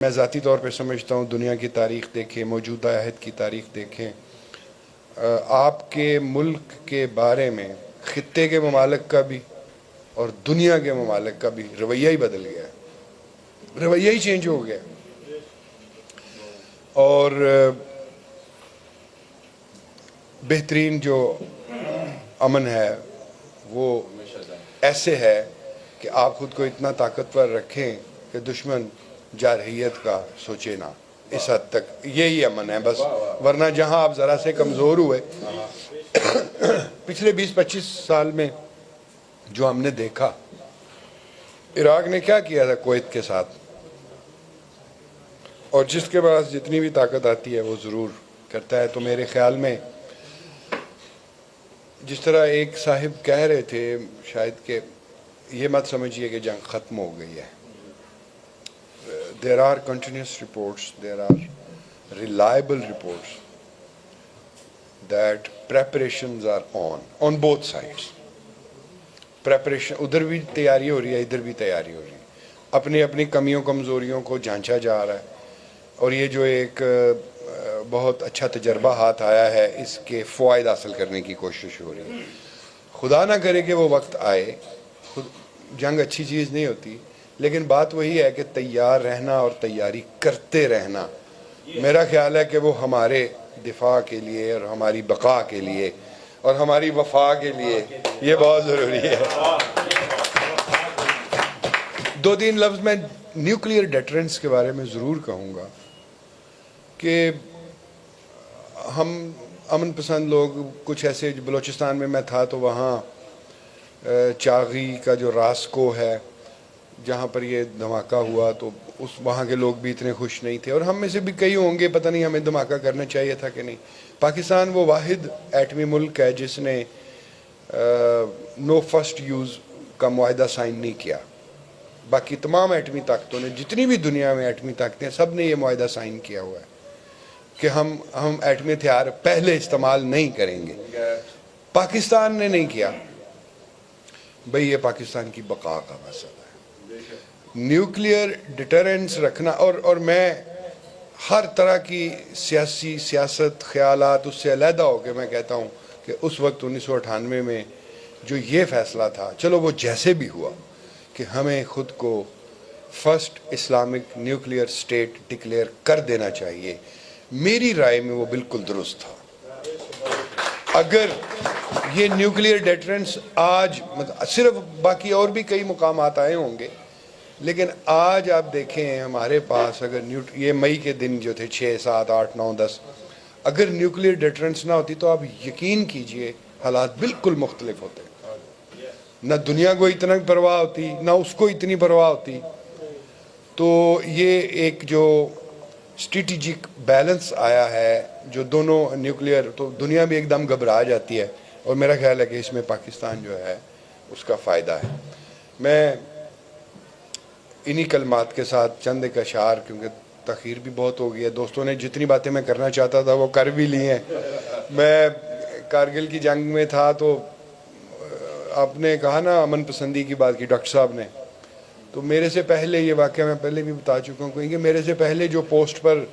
میں ذاتی طور پہ سمجھتا ہوں دنیا کی تاریخ دیکھیں، موجودہ عہد کی تاریخ دیکھیں، آپ کے ملک کے بارے میں خطے کے ممالک کا بھی اور دنیا کے ممالک کا بھی رویہ ہی بدل گیا ہے، رویہ ہی چینج ہو گیا اور بہترین جو امن ہے وہ ایسے ہے کہ آپ خود کو اتنا طاقتور رکھیں کہ دشمن جارحیت کا سوچے نہ، اس حد تک یہی امن ہے بس، ورنہ جہاں آپ ذرا سے کمزور ہوئے پچھلے 20-25 سال میں جو ہم نے دیکھا، عراق نے کیا کیا تھا کویت کے ساتھ، اور جس کے پاس جتنی بھی طاقت آتی ہے وہ ضرور کرتا ہے۔ تو میرے خیال میں جس طرح ایک صاحب کہہ رہے تھے شاید کہ یہ مت سمجھیے کہ جنگ ختم ہو گئی ہے، there are continuous reports, there are reliable reports that preparations are on both sides. preparation ادھر بھی تیاری ہو رہی ہے، ادھر بھی تیاری ہو رہی ہے، اپنی اپنی کمیوں کمزوریوں کو جانچا جا رہا ہے، اور یہ جو ایک بہت اچھا تجربہ ہاتھ آیا ہے اس کے فوائد حاصل کرنے کی کوشش ہو رہی ہے۔ خدا نہ کرے کہ وہ وقت آئے، جنگ اچھی چیز نہیں ہوتی، لیکن بات وہی ہے کہ تیار رہنا اور تیاری کرتے رہنا، میرا خیال ہے کہ وہ ہمارے دفاع کے لیے اور ہماری بقا کے لیے اور ہماری وفا کے لیے یہ بہت ضروری ہے۔ 2-3 لفظ میں نیوکلیئر ڈیٹرنس کے بارے میں ضرور کہوں گا کہ ہم امن پسند لوگ کچھ ایسے، بلوچستان میں میں تھا تو وہاں چاغی کا جو راسکو ہے جہاں پر یہ دھماکہ ہوا تو وہاں کے لوگ بھی اتنے خوش نہیں تھے، اور ہم میں سے بھی کئی ہوں گے، پتہ نہیں ہمیں دھماکہ کرنا چاہیے تھا کہ نہیں۔ پاکستان وہ واحد ایٹمی ملک ہے جس نے نو فرسٹ یوز کا معاہدہ سائن نہیں کیا، باقی تمام ایٹمی طاقتوں نے، جتنی بھی دنیا میں ایٹمی طاقتیں ہیں، سب نے یہ معاہدہ سائن کیا ہوا ہے کہ ہم ایٹمی ہتھیار پہلے استعمال نہیں کریں گے۔ پاکستان نے نہیں کیا، بھئی یہ پاکستان کی بقا کا مسئلہ ہے۔ نیوکلیئر ڈیٹرنس رکھنا، اور میں ہر طرح کی سیاست خیالات اس سے علیحدہ ہو کے میں کہتا ہوں کہ اس وقت 1998 میں جو یہ فیصلہ تھا، چلو وہ جیسے بھی ہوا، کہ ہمیں خود کو first Islamic nuclear state declare کر دینا چاہیے، میری رائے میں وہ بالکل درست تھا۔ اگر یہ نیوکلیئر ڈیٹرنس آج صرف، باقی اور بھی کئی مقامات آئے ہوں گے، لیکن آج آپ دیکھیں ہمارے پاس اگر یہ مئی کے دن جو تھے 6, 7, 8, 9, 10، اگر نیوکلیئر ڈیٹرنس نہ ہوتی تو آپ یقین کیجئے حالات بالکل مختلف ہوتے، نہ دنیا کو اتنا پرواہ ہوتی، نہ اس کو اتنی پرواہ ہوتی۔ تو یہ ایک جو اسٹریٹجک بیلنس آیا ہے جو دونوں نیوکلیئر، تو دنیا بھی ایک دم گھبرا جاتی ہے، اور میرا خیال ہے کہ اس میں پاکستان جو ہے اس کا فائدہ ہے۔ میں انہی کلمات کے ساتھ چند ایک اشعار، کیونکہ تاخیر بھی بہت ہو گئی ہے، دوستوں نے جتنی باتیں میں کرنا چاہتا تھا وہ کر بھی لی ہیں۔ میں کارگل کی جنگ میں تھا تو آپ نے کہا نا امن پسندی کی بات کی ڈاکٹر صاحب نے، تو میرے سے پہلے، یہ واقعہ میں پہلے بھی بتا چکا ہوں کہ میرے سے پہلے جو پوسٹ پر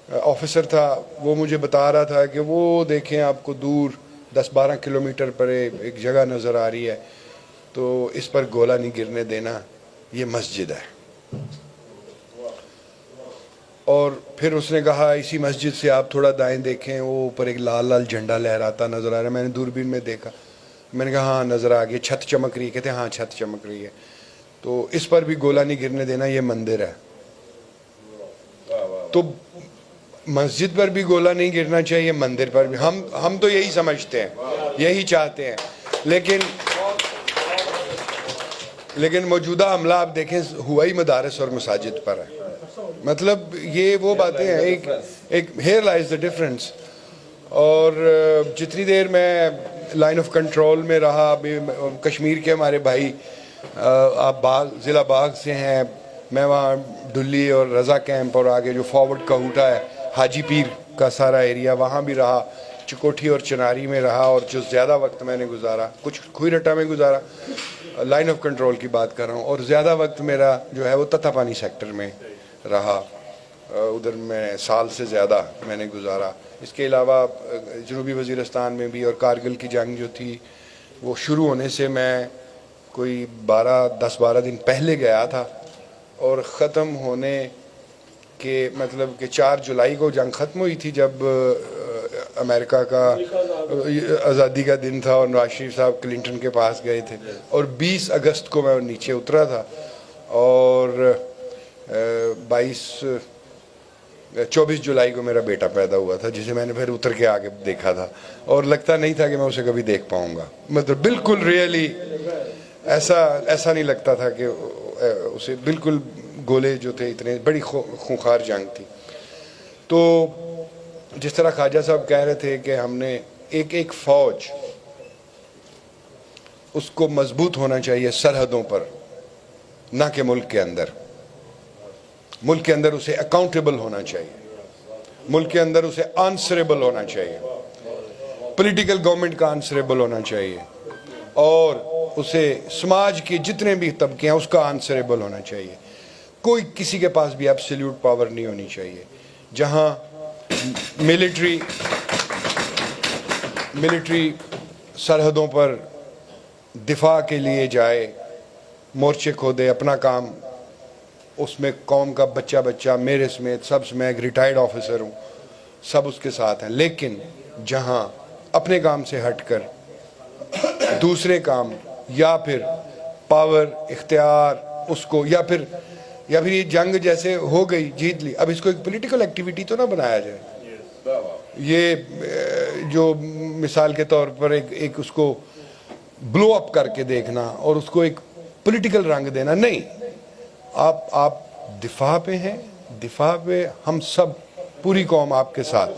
آفیسر تھا وہ مجھے بتا رہا تھا کہ وہ دیکھیں آپ کو دور 10-12 کلومیٹر پر ایک جگہ نظر آ رہی ہے، تو اس پر گولہ نہیں گرنے دینا، یہ مسجد ہے۔ اور پھر اس نے کہا اسی مسجد سے آپ تھوڑا دائیں دیکھیں، وہ اوپر ایک لال لال جھنڈا لہراتا نظر آ رہا ہے۔ میں نے دوربین میں دیکھا، میں نے کہا ہاں نظر آ گیا، چھت چمک رہی ہے، کہتے ہیں ہاں چھت چمک رہی ہے، تو اس پر بھی گولہ نہیں گرنے دینا، یہ مندر ہے۔ تو مسجد پر بھی گولہ نہیں گرنا چاہیے، مندر پر بھی، ہم تو یہی سمجھتے ہیں، یہی چاہتے ہیں، لیکن موجودہ حملہ آپ دیکھیں ہوا ہی مدارس اور مساجد پر ہے۔ مطلب یہ وہ باتیں ہیں، ایک ہیئر لائز دا ڈفرنس۔ اور جتنی دیر میں لائن آف کنٹرول میں رہا، کشمیر کے ہمارے بھائی، آپ ضلع باغ سے ہیں، میں وہاں ڈلی اور رضا کیمپ اور آگے جو فارورڈ کہوٹا ہے، حاجی پیر کا سارا ایریا، وہاں بھی رہا، چکوٹھی اور چناری میں رہا، اور جو زیادہ وقت میں نے گزارا کچھ کھوئی رٹا میں گزارا، لائن آف کنٹرول کی بات کر رہا ہوں، اور زیادہ وقت میرا جو ہے وہ تتا پانی سیکٹر میں رہا, ادھر میں سال سے زیادہ میں نے گزارا. اس کے علاوہ جنوبی وزیرستان میں بھی, اور کارگل کی جنگ جو تھی وہ شروع ہونے سے میں کوئی 10-12 دن پہلے گیا تھا, اور ختم ہونے کے مطلب کہ 4 جولائی کو جنگ ختم ہوئی تھی جب امریکہ کا آزادی کا دن تھا, اور نواز شریف صاحب کلنٹن کے پاس گئے تھے, اور 20 اگست کو میں نیچے اترا تھا, اور 24 جولائی کو میرا بیٹا پیدا ہوا تھا, جسے میں نے پھر اتر کے آگے دیکھا تھا, اور لگتا نہیں تھا کہ میں اسے کبھی دیکھ پاؤں گا. مطلب بالکل ریئلی ایسا نہیں لگتا تھا کہ اسے, بالکل گولے جو تھے اتنے, بڑی خونخوار جنگ تھی. تو جس طرح خواجہ صاحب کہہ رہے تھے کہ ہم نے ایک فوج, اس کو مضبوط ہونا چاہیے سرحدوں پر, نہ کہ ملک کے اندر. ملک کے اندر اسے اکاؤنٹیبل ہونا چاہیے, ملک کے اندر اسے آنسریبل ہونا چاہیے, پولیٹیکل گورنمنٹ کا آنسریبل ہونا چاہیے, اور اسے سماج کے جتنے بھی طبقے ہیں اس کا آنسریبل ہونا چاہیے. کوئی کسی کے پاس بھی ایبسلیوٹ پاور نہیں ہونی چاہیے. جہاں ملٹری سرحدوں پر دفاع کے لیے جائے, مورچے کھودے, اپنا کام, اس میں قوم کا بچہ میرے سمیت سب, میں ایک ریٹائرڈ آفیسر ہوں, سب اس کے ساتھ ہیں. لیکن جہاں اپنے کام سے ہٹ کر دوسرے کام, یا پھر پاور اختیار اس کو, یا پھر یہ جنگ جیسے ہو گئی جیت لی, اب اس کو ایک پولیٹیکل ایکٹیویٹی تو نہ بنایا جائے. یہ جو مثال کے طور پر ایک اس کو بلو اپ کر کے دیکھنا اور اس کو ایک پولیٹیکل رنگ دینا, نہیں. آپ دفاع پہ ہیں, دفاع پہ ہم سب, پوری قوم آپ کے ساتھ.